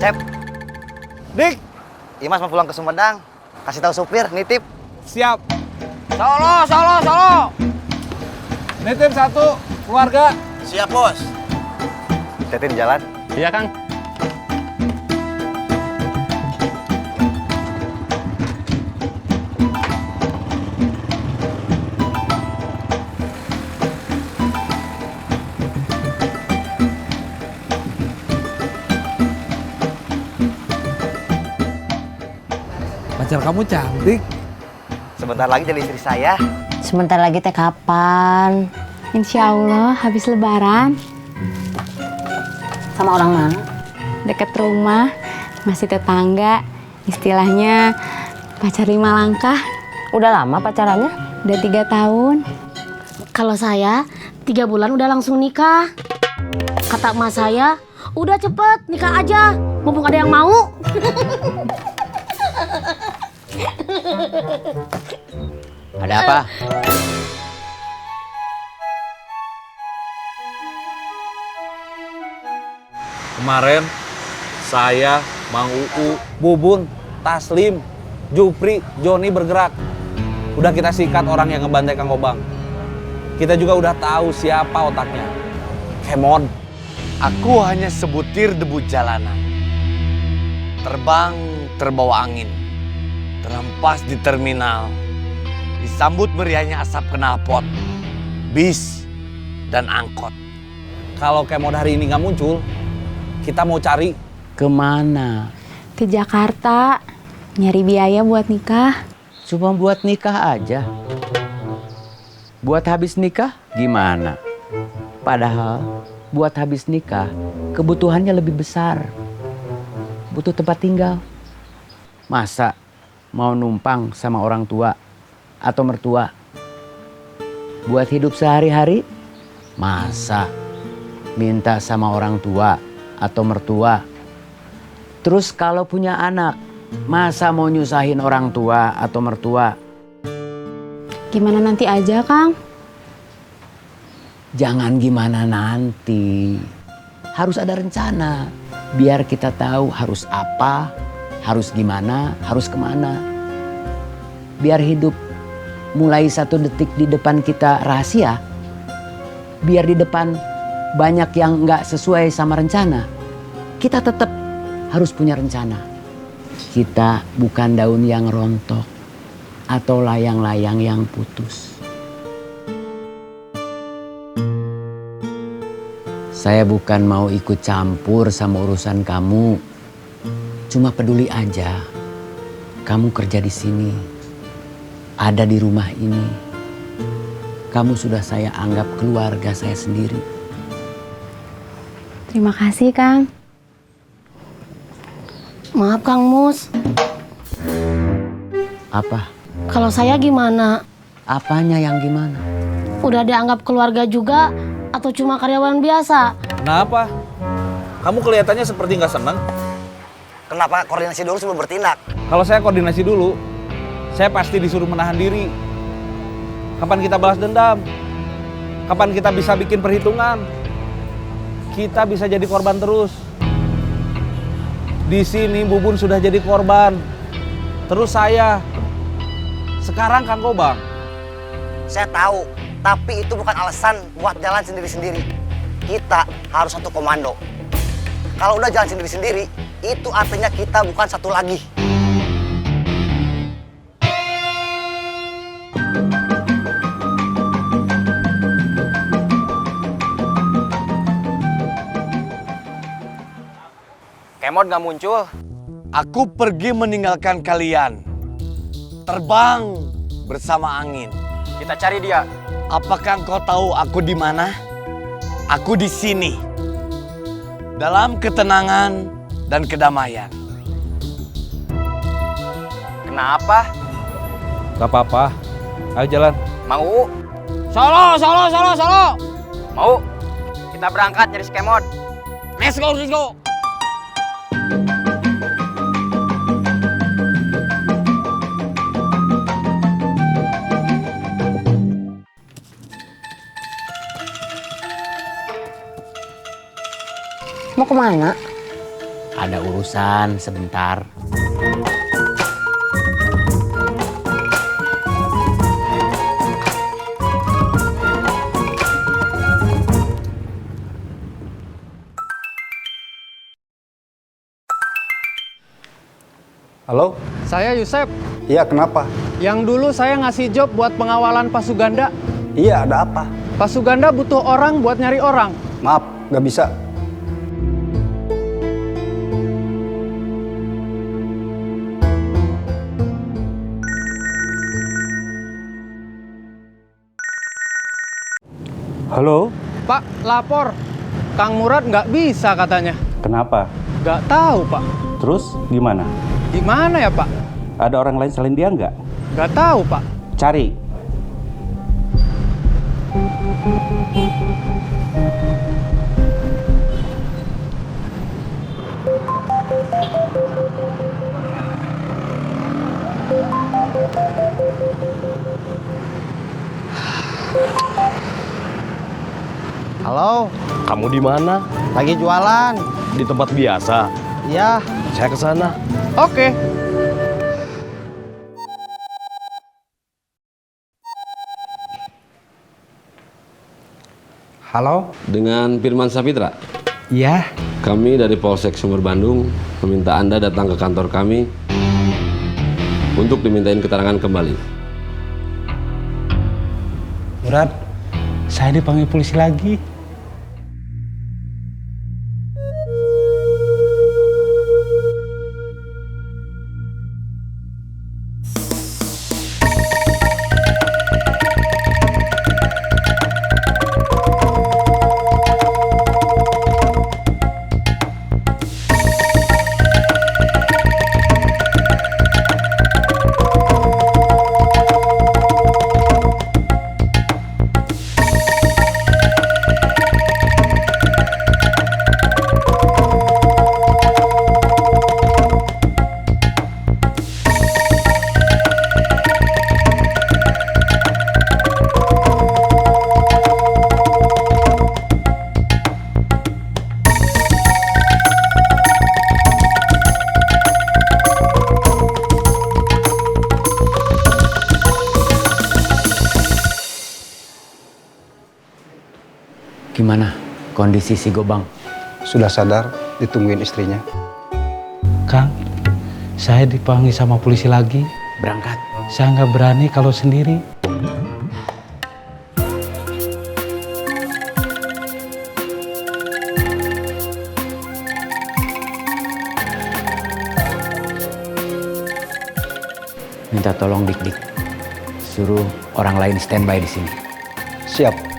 Cep, Dik, Imas mau pulang ke Sumedang. Kasih tahu supir, nitip. siap. Solo. Nitip satu keluarga. Siap, Bos. Hati-hati di jalan. Iya, Kang. Pacar kamu cantik. Sebentar lagi jadi istri saya. Sebentar lagi teh kapan? Insya Allah habis lebaran, Sama orang mana? deket rumah, masih tetangga, istilahnya pacar 5 langkah, Udah lama pacarannya? udah 3 tahun. Kalau saya 3 bulan udah langsung nikah. Kata emak saya, udah cepet nikah aja, mumpung ada yang mau. Ada apa? Kemarin saya, Mang Uu, Bubun, Taslim, Jupri, Joni bergerak. Udah kita sikat orang yang ngebantai Kang Gobang. Kita juga udah tahu siapa otaknya. Kemon. Aku hanya sebutir debu jalanan. Terbang terbawa angin. Terhempas di terminal. Disambut meriahnya asap knalpot. Bis dan angkot. Kalau Kemon hari ini nggak muncul, kita mau cari. Kemana? Ke Jakarta, nyari biaya buat nikah. Cuma buat nikah aja. Buat habis nikah gimana? Padahal buat habis nikah kebutuhannya lebih besar. Butuh tempat tinggal. Masa mau numpang sama orang tua atau mertua? Buat hidup sehari-hari? Masa minta sama orang tua atau mertua? Terus kalau punya anak, masa mau nyusahin orang tua atau mertua? Gimana nanti aja, Kang? Jangan gimana nanti. Harus ada rencana. Biar kita tahu harus apa, harus gimana, harus kemana. Biar hidup mulai 1 detik di depan kita rahasia. Biar di depan banyak yang nggak sesuai sama rencana. Kita tetap harus punya rencana. Kita bukan daun yang rontok atau layang-layang yang putus. Saya bukan mau ikut campur sama urusan kamu. Cuma peduli aja. Kamu kerja di sini. Ada di rumah ini. Kamu sudah saya anggap keluarga saya sendiri. Terima kasih, Kang. Maaf Kang Mus, Apa? kalau saya gimana? Apanya yang gimana? Udah dianggap keluarga juga atau cuma karyawan biasa? Kenapa? Kamu kelihatannya seperti nggak senang. Kenapa koordinasi dulu sebelum bertindak? Kalau saya koordinasi dulu, saya pasti disuruh menahan diri. Kapan kita balas dendam? Kapan kita bisa bikin perhitungan? Kita bisa jadi korban terus. Di sini Bubun sudah jadi korban. Terus saya. Sekarang Kang Gobang. Saya tahu, tapi itu bukan alasan buat jalan sendiri-sendiri. Kita harus satu komando. Kalau udah jalan sendiri-sendiri, itu artinya kita bukan satu lagi. Kemon gak muncul. Aku pergi meninggalkan kalian. Terbang bersama angin. Kita cari dia. Apakah engkau tahu aku di mana? Aku di sini. Dalam ketenangan dan kedamaian. Kenapa? Gak apa-apa. Ayo jalan. Mau? Solo. Mau? Kita berangkat nyari si Kemon. Let's go. Mau kemana? Ada urusan sebentar. Halo? Saya Yusep. Iya, kenapa? Yang dulu saya ngasih job buat pengawalan Pak Suganda. Iya, ada apa? Pak Suganda butuh orang buat nyari orang. Maaf, nggak bisa. Halo? Pak, lapor. Kang Murad nggak bisa katanya. Kenapa? Nggak tahu, Pak. Terus gimana? Gimana ya, Pak? Ada orang lain selain dia nggak? Nggak tahu, Pak. Cari. Halo, Kamu di mana? lagi jualan. Di tempat biasa. Ya, Saya ke sana. Oke. halo. Dengan Firman Sapitra. Iya. Kami dari Polsek Sumber Bandung meminta Anda datang ke kantor kami untuk dimintain keterangan kembali. Murad, saya dipanggil polisi lagi. Gimana kondisi si Gobang? Sudah sadar, ditungguin istrinya. Kang, saya dipanggil sama polisi lagi. Berangkat. Saya nggak berani kalau sendiri. Minta tolong Dik-Dik. Suruh orang lain standby di sini. Siap.